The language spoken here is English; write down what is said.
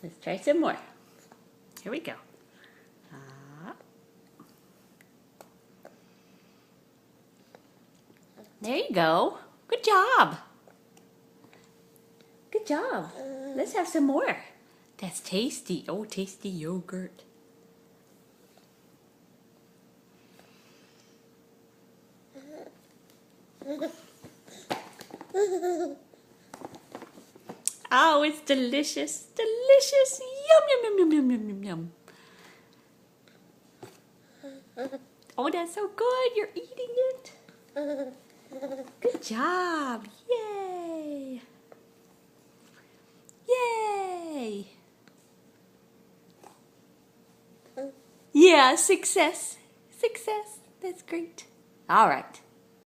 Let's try some more. Here we go. There you go. Good job. Good job. Let's have some more. That's tasty. Oh, tasty yogurt. Oh, it's delicious. Delicious. Yum, yum, yum, yum, yum, yum, yum, yum. Oh, that's so good. You're eating it. Good job. Yay. Yay. Yeah, success. Success. That's great. All right.